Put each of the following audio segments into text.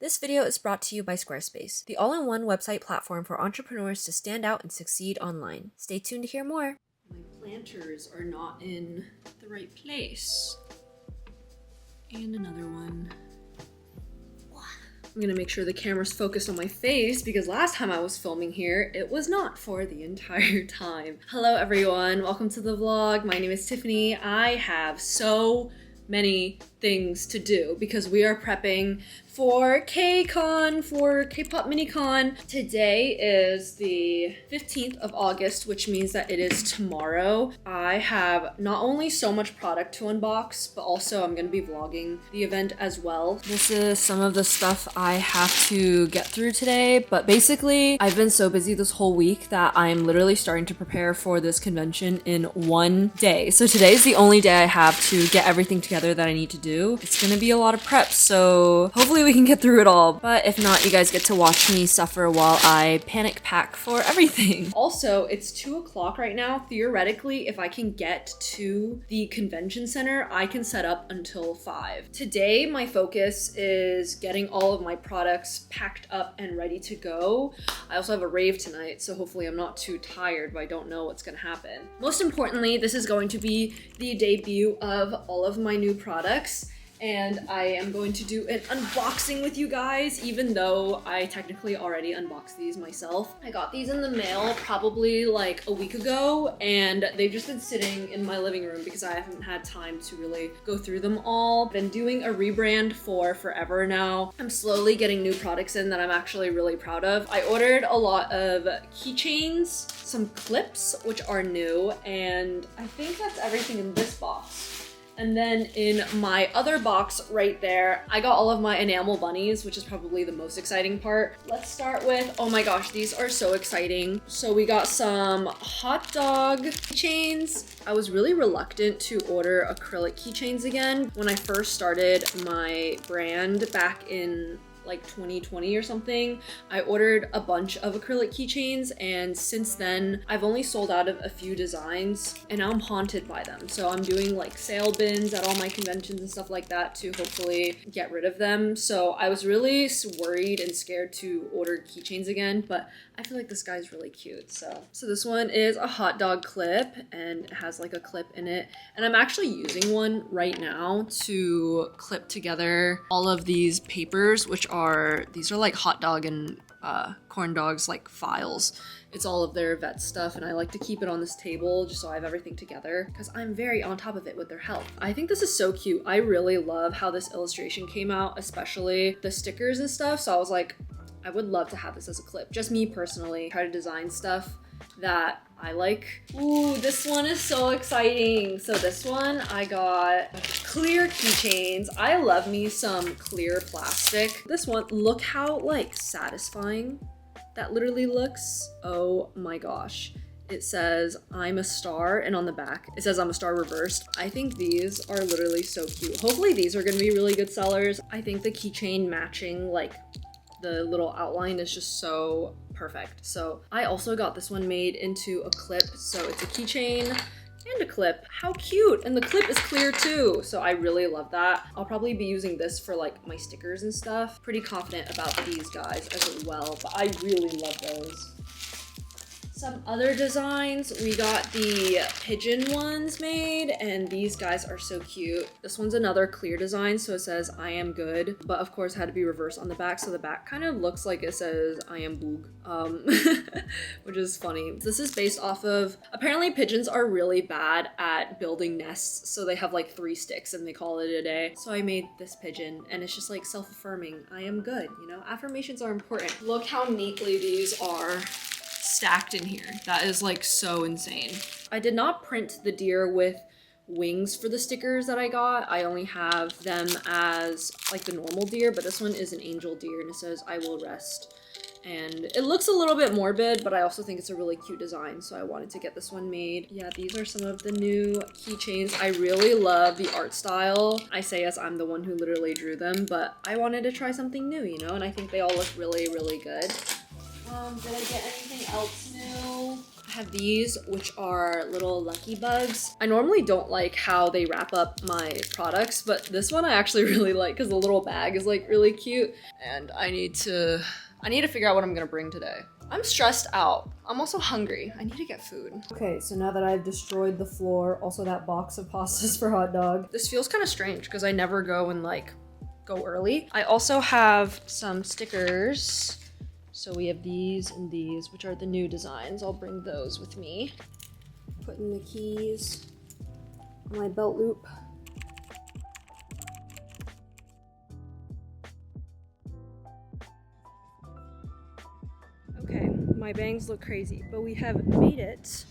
This video is brought to you by Squarespace, the all-in-one website platform for entrepreneurs to stand out and succeed online. Stay tuned to hear more. My planters are not in the right place. And another one. I'm gonna make sure the camera's focused on my face because last time I was filming here, it was not for the entire time. Hello everyone, welcome to the vlog. My name is Tiffany. I have so many things to do because we are prepping for KCon, for Kpop MiniCon. Today is the 15th of August, which means that it is tomorrow. I have not only so much product to unbox, but also I'm gonna be vlogging the event as well. This is some of the stuff I have to get through today, but basically I've been so busy this whole week that I'm literally starting to prepare for this convention in one day. So today is the only day I have to get everything together that I need to do. It's gonna be a lot of prep, so hopefully we can get through it all. But if not, you guys get to watch me suffer while I panic pack for everything. Also, it's 2 o'clock right now. Theoretically, if I can get to the convention center, I can set up until 5. Today, my focus is getting all of my products packed up and ready to go. I also have a rave tonight, so hopefully I'm not too tired, but I don't know what's gonna happen. Most importantly, this is going to be the debut of all of my new products. And I am going to do an unboxing with you guys, even though I technically already unboxed these myself. I got these in the mail probably like a week ago, and they've just been sitting in my living room because I haven't had time to really go through them all. Been doing a rebrand for forever now. I'm slowly getting new products in that I'm actually really proud of. I ordered a lot of keychains, some clips, which are new, and I think that's everything in this box. And then in my other box right there, I got all of my enamel bunnies, which is probably the most exciting part. Let's start with, oh my gosh, these are so exciting. So we got some hot dog keychains. I was really reluctant to order acrylic keychains again. When I first started my brand back in like 2020 or something, I ordered a bunch of acrylic keychains, and since then I've only sold out of a few designs, and now I'm haunted by them. So I'm doing like sale bins at all my conventions and stuff like that to hopefully get rid of them. So I was really worried and scared to order keychains again, but I feel like this guy's really cute. So this one is a hot dog clip, and it has like a clip in it, and I'm actually using one right now to clip together all of these papers, which these are like hot dog and corn dogs like files. It's all of their vet stuff, and I like to keep it on this table just so I have everything together because I'm very on top of it with their help. I think this is so cute. I really love how this illustration came out, especially the stickers and stuff. So I was like, I would love to have this as a clip. Just me personally, try to design stuff that I like. Ooh, this one is so exciting. So this one, I got clear keychains. I love me some clear plastic. This one, look how like satisfying that literally looks. Oh my gosh. It says, I'm a star, and on the back, it says I'm a star reversed. I think these are literally so cute. Hopefully these are gonna be really good sellers. I think the keychain matching like the little outline is just so perfect. So I also got this one made into a clip. So it's a keychain and a clip. How cute! And the clip is clear too. So I really love that. I'll probably be using this for like my stickers and stuff. Pretty confident about these guys as well, but I really love those. Some other designs, we got the pigeon ones made, and these guys are so cute. This one's another clear design, so it says I am good, but of course had to be reversed on the back, so the back kind of looks like it says I am boog, which is funny. This is based off of, apparently pigeons are really bad at building nests, so they have like 3 sticks and they call it a day. So I made this pigeon, and it's just like self-affirming, I am good, you know? Affirmations are important. Look how neatly these are stacked in here. That is like so insane. I did not print the deer with wings for the stickers that I got. I only have them as like the normal deer, but this one is an angel deer, and it says I will rest. And it looks a little bit morbid, but I also think it's a really cute design, so I wanted to get this one made. Yeah, these are some of the new keychains. I really love the art style. I say as I'm the one who literally drew them, but I wanted to try something new, you know, and I think they all look really, really good. Did I get anything else new? I have these, which are little lucky bugs. I normally don't like how they wrap up my products, but this one I actually really like because the little bag is like really cute. And I need to figure out what I'm gonna bring today. I'm stressed out. I'm also hungry. I need to get food. Okay, so now that I've destroyed the floor, also that box of pastas for hot dog, this feels kind of strange because I never go and like go early. I also have some stickers. So we have these and these, which are the new designs. I'll bring those with me. Putting the keys on my belt loop. Okay, my bangs look crazy, but we have made it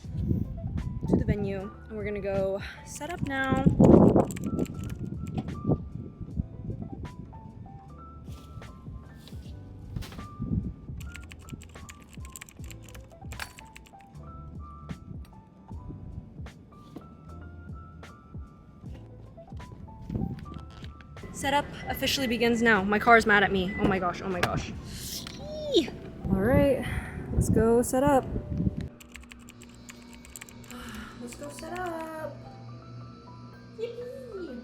to the venue and we're gonna go set up now. Setup officially begins now. My car is mad at me. Oh my gosh, oh my gosh. Eee. All right, let's go set up. Let's go set up. Yippee.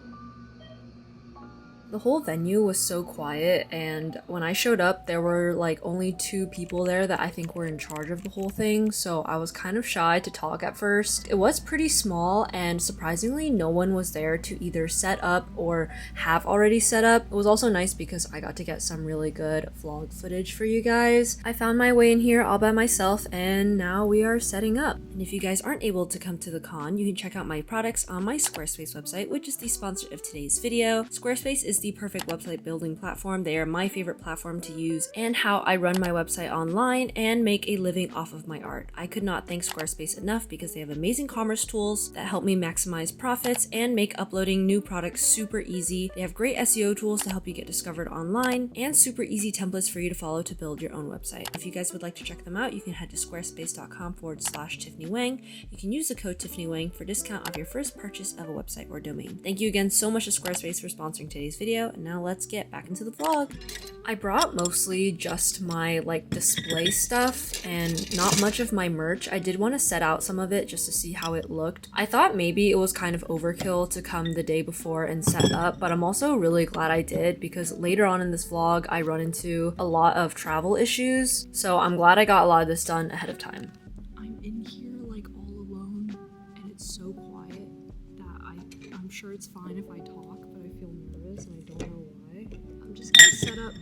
The whole venue was so quiet, and when I showed up, there were like only 2 people there that I think were in charge of the whole thing, so I was kind of shy to talk at first. It was pretty small, and surprisingly, no one was there to either set up or have already set up. It was also nice because I got to get some really good vlog footage for you guys. I found my way in here all by myself, and now we are setting up. And if you guys aren't able to come to the con, you can check out my products on my Squarespace website, which is the sponsor of today's video. Squarespace is the perfect website building platform. They are my favorite platform to use and how I run my website online and make a living off of my art. I could not thank Squarespace enough because they have amazing commerce tools that help me maximize profits and make uploading new products super easy. They have great SEO tools to help you get discovered online and super easy templates for you to follow to build your own website. If you guys would like to check them out, you can head to squarespace.com/TiffanyWeng. You can use the code TiffanyWeng for discount off your first purchase of a website or domain. Thank you again so much to Squarespace for sponsoring today's video, and now let's get back into the vlog. I brought mostly just my like display stuff and not much of my merch. I did want to set out some of it just to see how it looked. I thought maybe it was kind of overkill to come the day before and set up, but I'm also really glad I did because later on in this vlog I run into a lot of travel issues, so I'm glad I got a lot of this done ahead of time. I'm in here like all alone and it's so quiet that I'm sure it's fine if I talk, but I feel nervous and I don't know why. I'm just gonna set up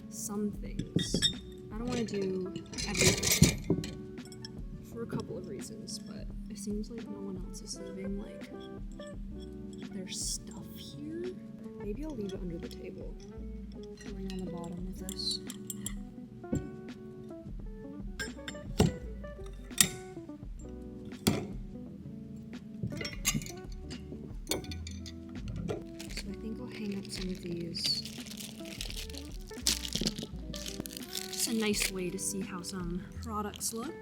some things. I don't want to do everything for a couple of reasons, but it seems like no one else is leaving like their stuff here. Maybe I'll leave it under the table. Going on the bottom with this. So I think I'll hang up some of these. It's a nice way to see how some products look.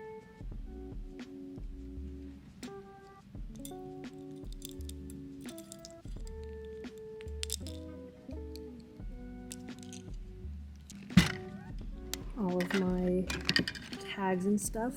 All of my tags and stuff.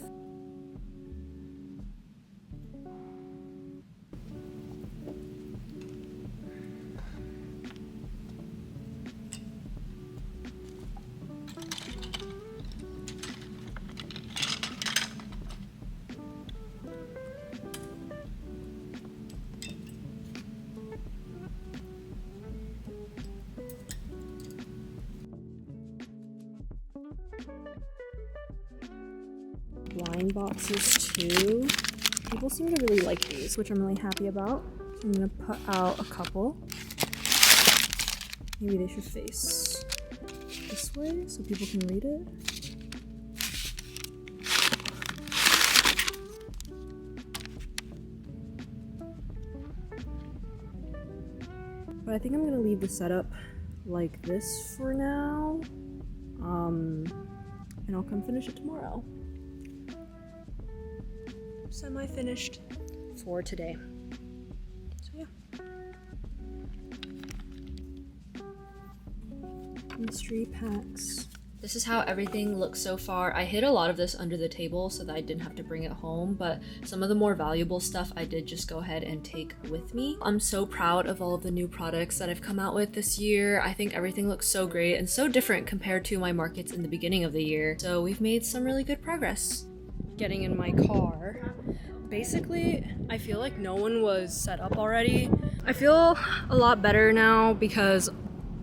Blind boxes too. People seem to really like these, which I'm really happy about. So I'm gonna put out a couple. Maybe they should face this way so people can read it. But I think I'm gonna leave the setup like this for now. And I'll come finish it tomorrow. Semi-finished for today. So yeah. Mystery packs This is how everything looks so far. I hid a lot of this under the table so that I didn't have to bring it home, but some of the more valuable stuff I did just go ahead and take with me. I'm so proud of all of the new products that I've come out with this year. I think everything looks so great and so different compared to my markets in the beginning of the year. So we've made some really good progress. Getting in my car. Basically, I feel like no one was set up already. I feel a lot better now because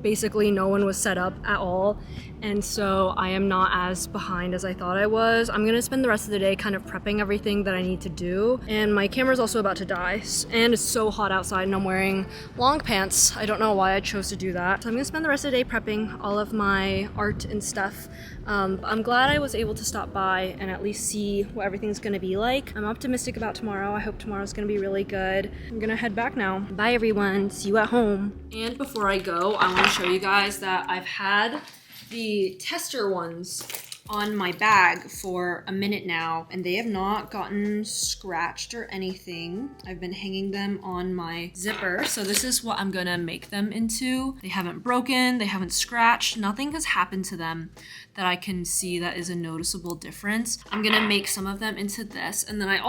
basically no one was set up at all, and so I am not as behind as I thought I was. I'm gonna spend the rest of the day kind of prepping everything that I need to do, and my camera's also about to die, and it's so hot outside and I'm wearing long pants. I don't know why I chose to do that. So I'm gonna spend the rest of the day prepping all of my art and stuff. I'm glad I was able to stop by and at least see what everything's gonna be like. I'm optimistic about tomorrow. I hope tomorrow's gonna be really good. I'm gonna head back now. Bye everyone, see you at home. And before I go, I wanna show you guys that I've had the tester ones on my bag for a minute now, and they have not gotten scratched or anything. I've been hanging them on my zipper, so this is what I'm gonna make them into. They haven't broken, they haven't scratched, nothing has happened to them that I can see that is a noticeable difference. I'm gonna make some of them into this, and then I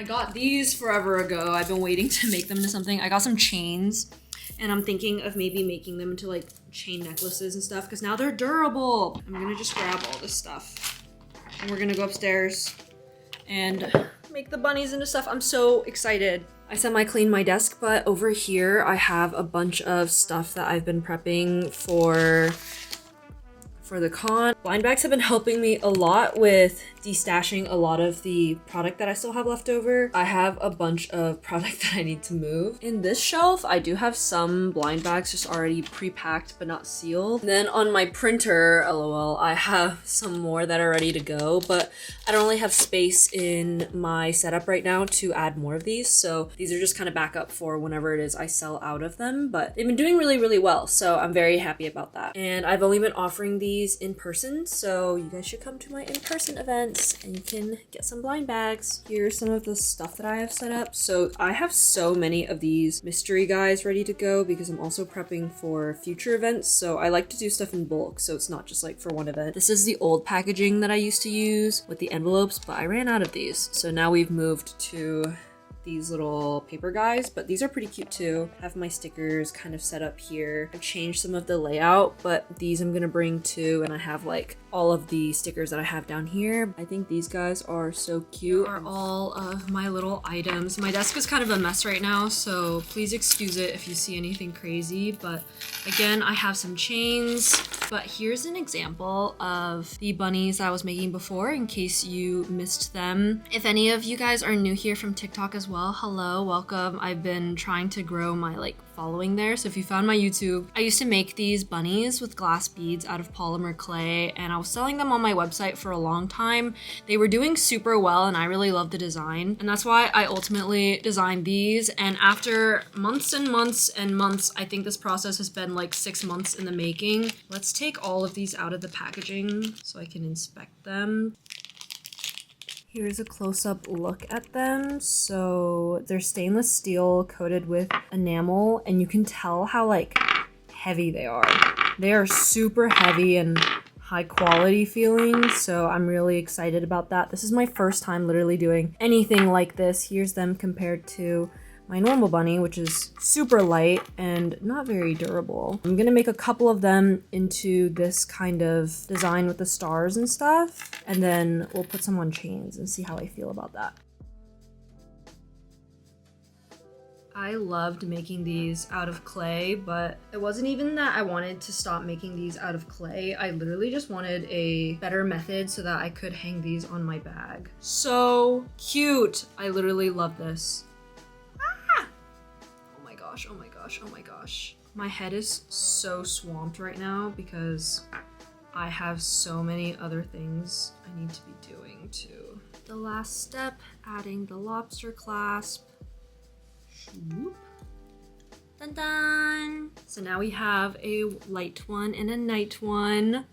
got these forever ago. I've been waiting to make them into something. I got some chains, and I'm thinking of maybe making them into like chain necklaces and stuff because now they're durable. I'm gonna just grab all this stuff and we're gonna go upstairs and make the bunnies into stuff. I'm so excited. I semi-cleaned my desk, but over here I have a bunch of stuff that I've been prepping for the con. Blind bags have been helping me a lot with destashing a lot of the product that I still have left over. I have a bunch of product that I need to move. In this shelf, I do have some blind bags just already pre-packed but not sealed. Then on my printer, lol, I have some more that are ready to go, but I don't really have space in my setup right now to add more of these. So these are just kind of backup for whenever it is I sell out of them, but they've been doing really, really well. So I'm very happy about that. And I've only been offering these in person, so you guys should come to my in-person events and you can get some blind bags. Here's some of the stuff that I have set up. So I have so many of these mystery guys ready to go because I'm also prepping for future events. So I like to do stuff in bulk, so it's not just like for one event. This is the old packaging that I used to use with the envelopes, but I ran out of these. So now we've moved to these little paper guys, but these are pretty cute too. I have my stickers kind of set up here. I've changed some of the layout, but these I'm gonna bring too, and I have like all of the stickers that I have down here. I think these guys are so cute. Are all of my little items. My desk is kind of a mess right now, so please excuse it if you see anything crazy, but again, I have some chains. But here's an example of the bunnies I was making before in case you missed them. If any of you guys are new here from TikTok as well, hello, welcome. I've been trying to grow my following there, so if you found my YouTube, I used to make these bunnies with glass beads out of polymer clay, and I was selling them on my website for a long time. They were doing super well and I really loved the design, and that's why I ultimately designed these. And after months and months and months, I think this process has been like 6 months in the making. Let's take all of these out of the packaging so I can inspect them. Here's a close-up look at them. So they're stainless steel coated with enamel, and you can tell how heavy they are. They are super heavy and high quality feeling, so I'm really excited about that. This is my first time literally doing anything like this. Here's them compared to my normal bunny, which is super light and not very durable. I'm gonna make a couple of them into this kind of design with the stars and stuff, and then we'll put some on chains and see how I feel about that. I loved making these out of clay, but it wasn't even that I wanted to stop making these out of clay. I literally just wanted a better method so that I could hang these on my bag. So cute! I literally love this. Oh my gosh, oh my gosh. My head is so swamped right now because I have so many other things I need to be doing too. The last step, adding the lobster clasp. Shoop. Dun dun! So now we have a light one and a night one.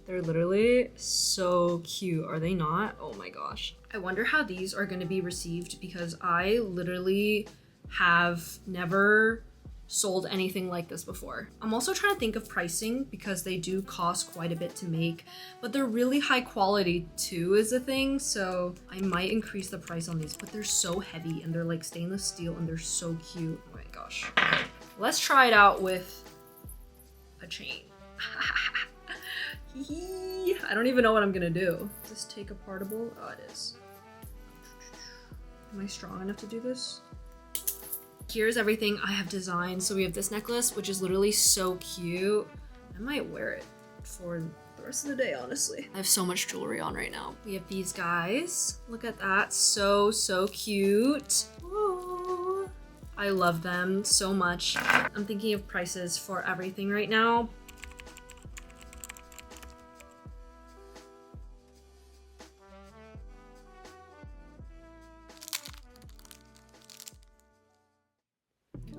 They're literally so cute, are they not? Oh my gosh. I wonder how these are gonna be received because I literally have never sold anything like this before. I'm also trying to think of pricing because they do cost quite a bit to make, but they're really high quality too is the thing, so I might increase the price on these, but they're so heavy and they're like stainless steel and they're so cute. Oh my gosh. Let's try it out with a chain. I don't even know what I'm gonna do. Is this take apartable? Oh, it is. Am I strong enough to do this? Here's everything I have designed. So we have this necklace, which is literally so cute. I might wear it for the rest of the day, honestly. I have so much jewelry on right now. We have these guys. Look at that. So cute. Ooh. I love them so much. I'm thinking of prices for everything right now.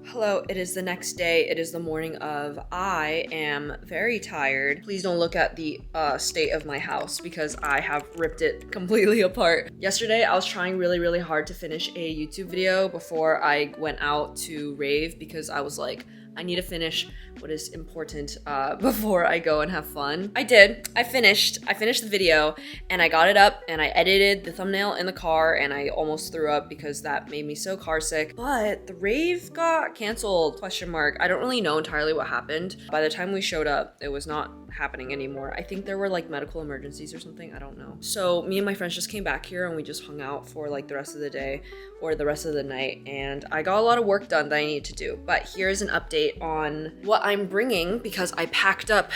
Hello, it is the next day. It is the morning of. I am very tired. Please don't look at the state of my house because I have ripped it completely apart. Yesterday, I was trying really hard to finish a YouTube video before I went out to rave because I was like, I need to finish what is important before I go and have fun. I did. I finished the video and I got it up and I edited the thumbnail in the car and I almost threw up because that made me so car sick. But the rave got canceled, question mark. I don't really know entirely what happened. By the time we showed up, it was not happening anymore. I think there were like medical emergencies or something. I don't know. So me and my friends just came back here and we just hung out for like the rest of the day or the rest of the night. And I got a lot of work done that I need to do. But here's an update on what I'm bringing because I packed up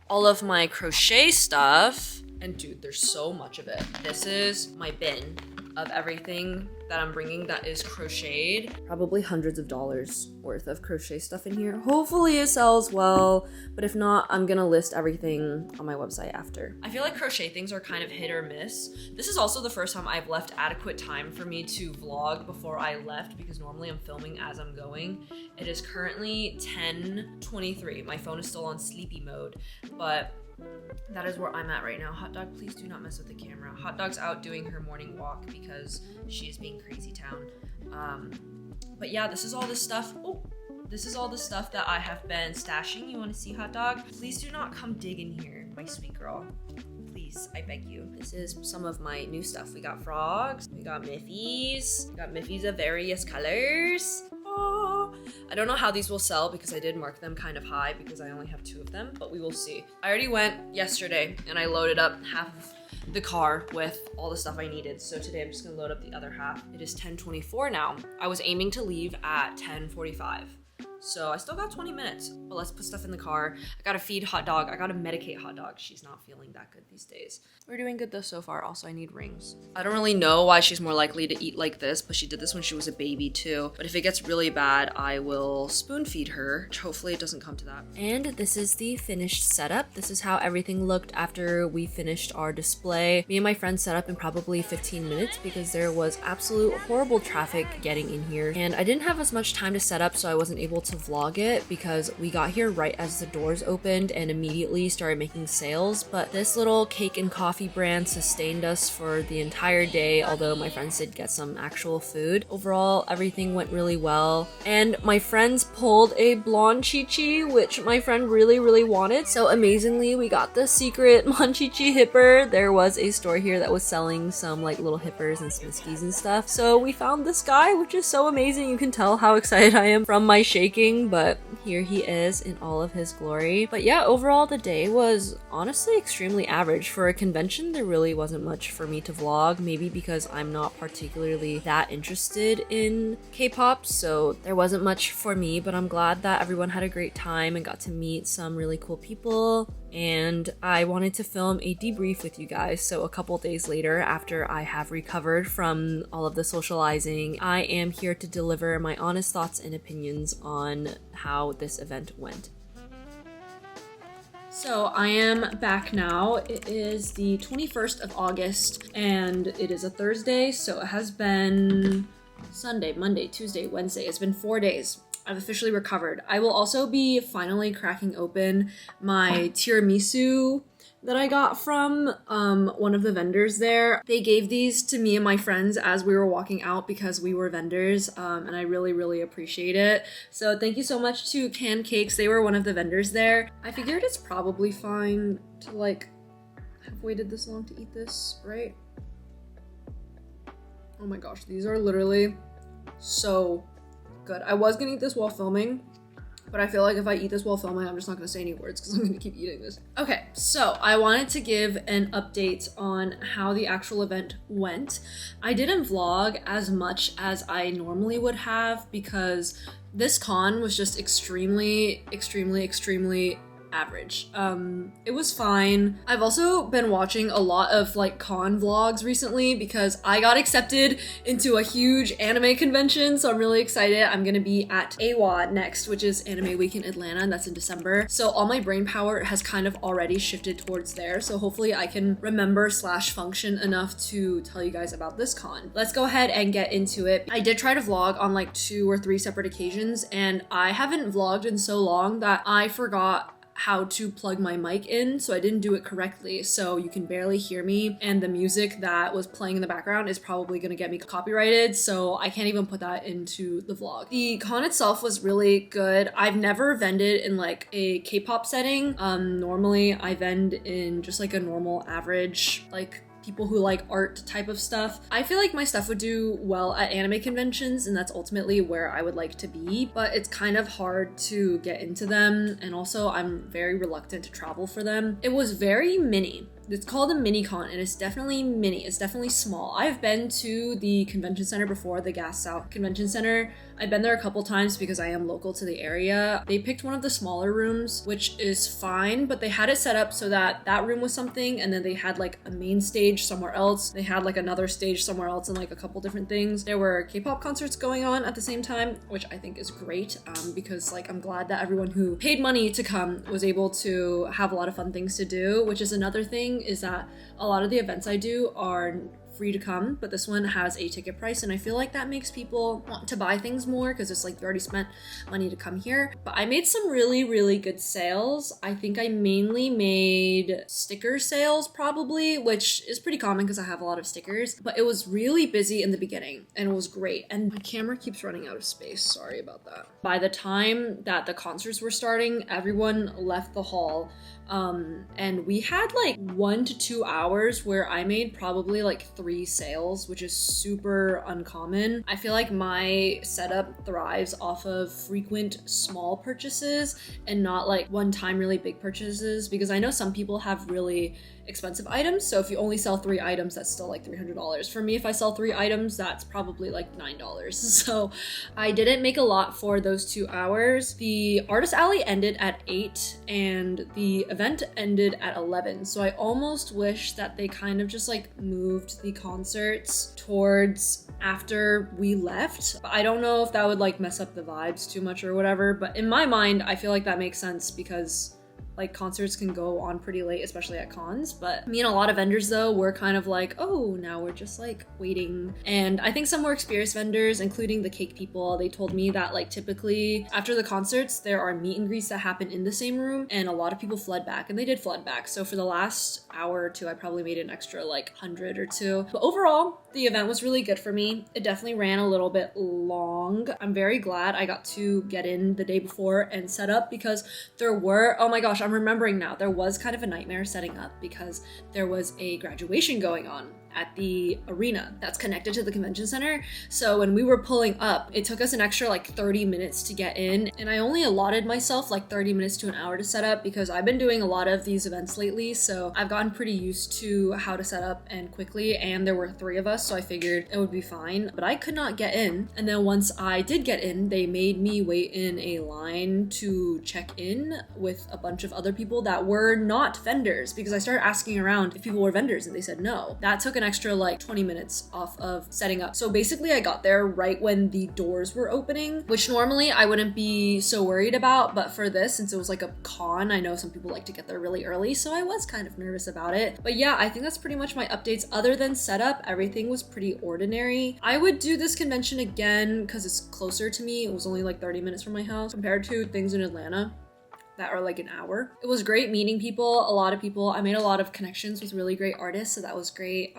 all of my crochet stuff. And dude, there's so much of it. This is my bin of everything that I'm bringing that is crocheted. Probably hundreds of dollars worth of crochet stuff in here. Hopefully it sells well, but if not, I'm gonna list everything on my website after. I feel like crochet things are kind of hit or miss. This is also the first time I've left adequate time for me to vlog before I left because normally I'm filming as I'm going. It is currently 10:23. My phone is still on sleepy mode, but that is where I'm at right now. Hot dog, please do not mess with the camera. Hot dog's out doing her morning walk because she is being crazy town. But yeah, this is all the stuff. Oh, this is all the stuff that I have been stashing. You want to see Hot Dog? Please do not come dig in here, my sweet girl. Please, I beg you. This is some of my new stuff. We got frogs, we got Miffies, of various colors. Oh, I don't know how these will sell because I did mark them kind of high because I only have 2 of them, but we will see. I already went yesterday and I loaded up half of the car with all the stuff I needed. So today I'm just gonna load up the other half. It is 10:24 now. I was aiming to leave at 10:45. So I still got 20 minutes, but let's put stuff in the car. I gotta feed Hot Dog. I gotta medicate Hot Dog. She's not feeling that good these days. We're doing good though so far. Also, I need rings. I don't really know why she's more likely to eat like this, but she did this when she was a baby too. But if it gets really bad, I will spoon feed her. Hopefully it doesn't come to that. And this is the finished setup. This is how everything looked after we finished our display. Me and my friend set up in probably 15 minutes because there was absolute horrible traffic getting in here. And I didn't have as much time to set up, so I wasn't able to vlog it because we got here right as the doors opened and immediately started making sales. But this little cake and coffee brand sustained us for the entire day, although my friends did get some actual food. Overall, everything went really well. And my friends pulled a blonde Chi-Chi, which my friend really wanted. So amazingly, we got the secret Monchichi hipper. There was a store here that was selling some like little hippers and smiskies and stuff. So we found this guy, which is so amazing. You can tell how excited I am from my shaking, but here he is in all of his glory. But yeah, overall the day was honestly extremely average. For a convention, there really wasn't much for me to vlog, maybe because I'm not particularly that interested in K-pop, so there wasn't much for me, but I'm glad that everyone had a great time and got to meet some really cool people. And I wanted to film a debrief with you guys, so a couple days later, after I have recovered from all of the socializing, I am here to deliver my honest thoughts and opinions on how this event went. So I am back now. It is the 21st of August and it is a Thursday, so it has been Sunday, Monday, Tuesday, Wednesday. It's been 4 days. I've officially recovered. I will also be finally cracking open my tiramisu that I got from one of the vendors there. They gave these to me and my friends as we were walking out because we were vendors, and I really, really appreciate it. So thank you so much to Can Cakes. They were one of the vendors there. I figured it's probably fine to like have waited this long to eat this, right? Oh my gosh, these are literally so good. I was gonna eat this while filming, but I feel like if I eat this while filming, I'm just not gonna say any words because I'm gonna keep eating this. Okay, so I wanted to give an update on how the actual event went. I didn't vlog as much as I normally would have because this con was just extremely average. It was fine. I've also been watching a lot of like con vlogs recently because I got accepted into a huge anime convention, so I'm really excited. I'm gonna be at AWA next, which is Anime Week in Atlanta, and that's in December. So all my brain power has kind of already shifted towards there, so hopefully I can remember / function enough to tell you guys about this con. Let's go ahead and get into it. I did try to vlog on like 2 or 3 separate occasions, and I haven't vlogged in so long that I forgot how to plug my mic in, so I didn't do it correctly, so you can barely hear me, and the music that was playing in the background is probably gonna get me copyrighted, so I can't even put that into the vlog. The con itself was really good. I've never vended in like a K-pop setting. Normally I vend in just like a normal average like people who like art type of stuff. I feel like my stuff would do well at anime conventions, and that's ultimately where I would like to be, but it's kind of hard to get into them, and also I'm very reluctant to travel for them. It was very mini. It's called a mini con, and it's definitely mini. It's definitely small. I've been to the convention center before, the Gas South Convention Center. I've been there a couple times because I am local to the area. They picked one of the smaller rooms, which is fine, but they had it set up so that that room was something, and then they had like a main stage somewhere else. They had like another stage somewhere else and like a couple different things. There were K-pop concerts going on at the same time, which I think is great, because like I'm glad that everyone who paid money to come was able to have a lot of fun things to do, which is another thing, is that a lot of the events I do are free to come, but this one has a ticket price, and I feel like that makes people want to buy things more because it's like you already spent money to come here. But I made some really good sales. I think I mainly made sticker sales probably, which is pretty common because I have a lot of stickers, but it was really busy in the beginning and it was great. And my camera keeps running out of space, sorry about that. By the time that the concerts were starting, everyone left the hall. And we had like 1 to 2 hours where I made probably like 3 sales, which is super uncommon. I feel like my setup thrives off of frequent small purchases and not like one-time really big purchases, because I know some people have really expensive items, so if you only sell 3 items, that's still like $300. For me, if I sell 3 items, that's probably like $9. So I didn't make a lot for those 2 hours. The artist alley ended at 8 and the event ended at 11, so I almost wish that they kind of just like moved the concerts towards after we left. But I don't know if that would like mess up the vibes too much or whatever, but in my mind I feel like that makes sense because like concerts can go on pretty late, especially at cons. But me and a lot of vendors though, we're kind of like, oh, now we're just like waiting. And I think some more experienced vendors, including the cake people, they told me that like typically after the concerts, there are meet and greets that happen in the same room, and a lot of people flood back, and they did flood back. So for the last hour or two, I probably made an extra like 100 or 2. But overall, the event was really good for me. It definitely ran a little bit long. I'm very glad I got to get in the day before and set up, because there were, oh my gosh, I'm remembering now, there was kind of a nightmare setting up because there was a graduation going on at the arena that's connected to the convention center. So when we were pulling up, it took us an extra like 30 minutes to get in, and I only allotted myself like 30 minutes to an hour to set up because I've been doing a lot of these events lately, so I've gotten pretty used to how to set up and quickly, and there were 3 of us, so I figured it would be fine. But I could not get in, and then once I did get in, they made me wait in a line to check in with a bunch of other people that were not vendors, because I started asking around if people were vendors and they said no. That took an extra like 20 minutes off of setting up. So basically I got there right when the doors were opening, which normally I wouldn't be so worried about, but for this, since it was like a con, I know some people like to get there really early, so I was kind of nervous about it. But yeah, I think that's pretty much my updates. Other than setup, everything was pretty ordinary. I would do this convention again because it's closer to me. It was only like 30 minutes from my house compared to things in Atlanta. that are like an hour. It was great meeting people, a lot of people. I made a lot of connections with really great artists, so that was great.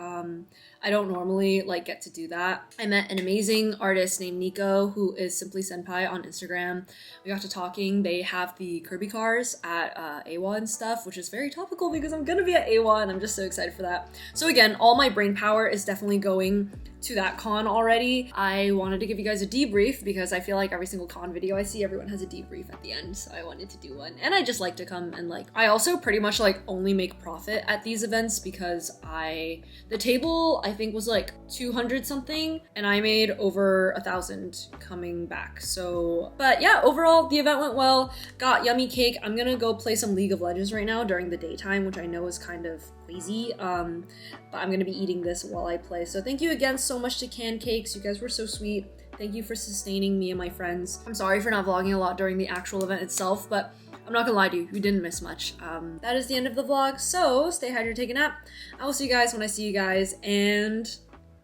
I don't normally like get to do that. I met an amazing artist named Nico, who is Simply Senpai on Instagram. We got to talking. They have the Kirby cars at AWA and stuff, which is very topical because I'm gonna be at AWA and I'm just so excited for that. So again, all my brain power is definitely going to that con already. I wanted to give you guys a debrief because I feel like every single con video I see, everyone has a debrief at the end, so I wanted to do one. And I just like to come and like, I also pretty much like only make profit at these events because the table I think was like 200 something and I made over 1,000 coming back. So, but yeah, overall the event went well, got yummy cake. I'm gonna go play some League of Legends right now during the daytime, which I know is kind of crazy, but I'm gonna be eating this while I play. So thank you again so much to Can Cakes. You guys were so sweet. Thank you for sustaining me and my friends. I'm sorry for not vlogging a lot during the actual event itself, but I'm not gonna lie to you, you didn't miss much. That is the end of the vlog, so stay hydrated, take a nap. I will see you guys when I see you guys, and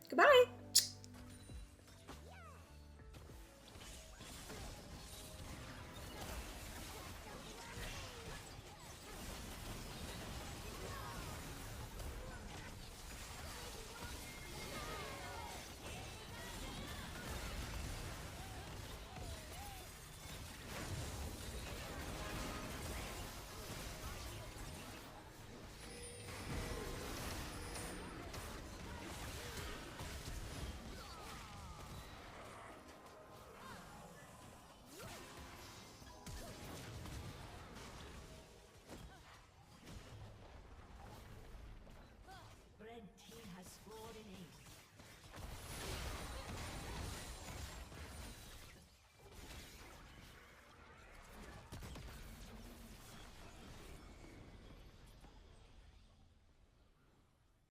goodbye!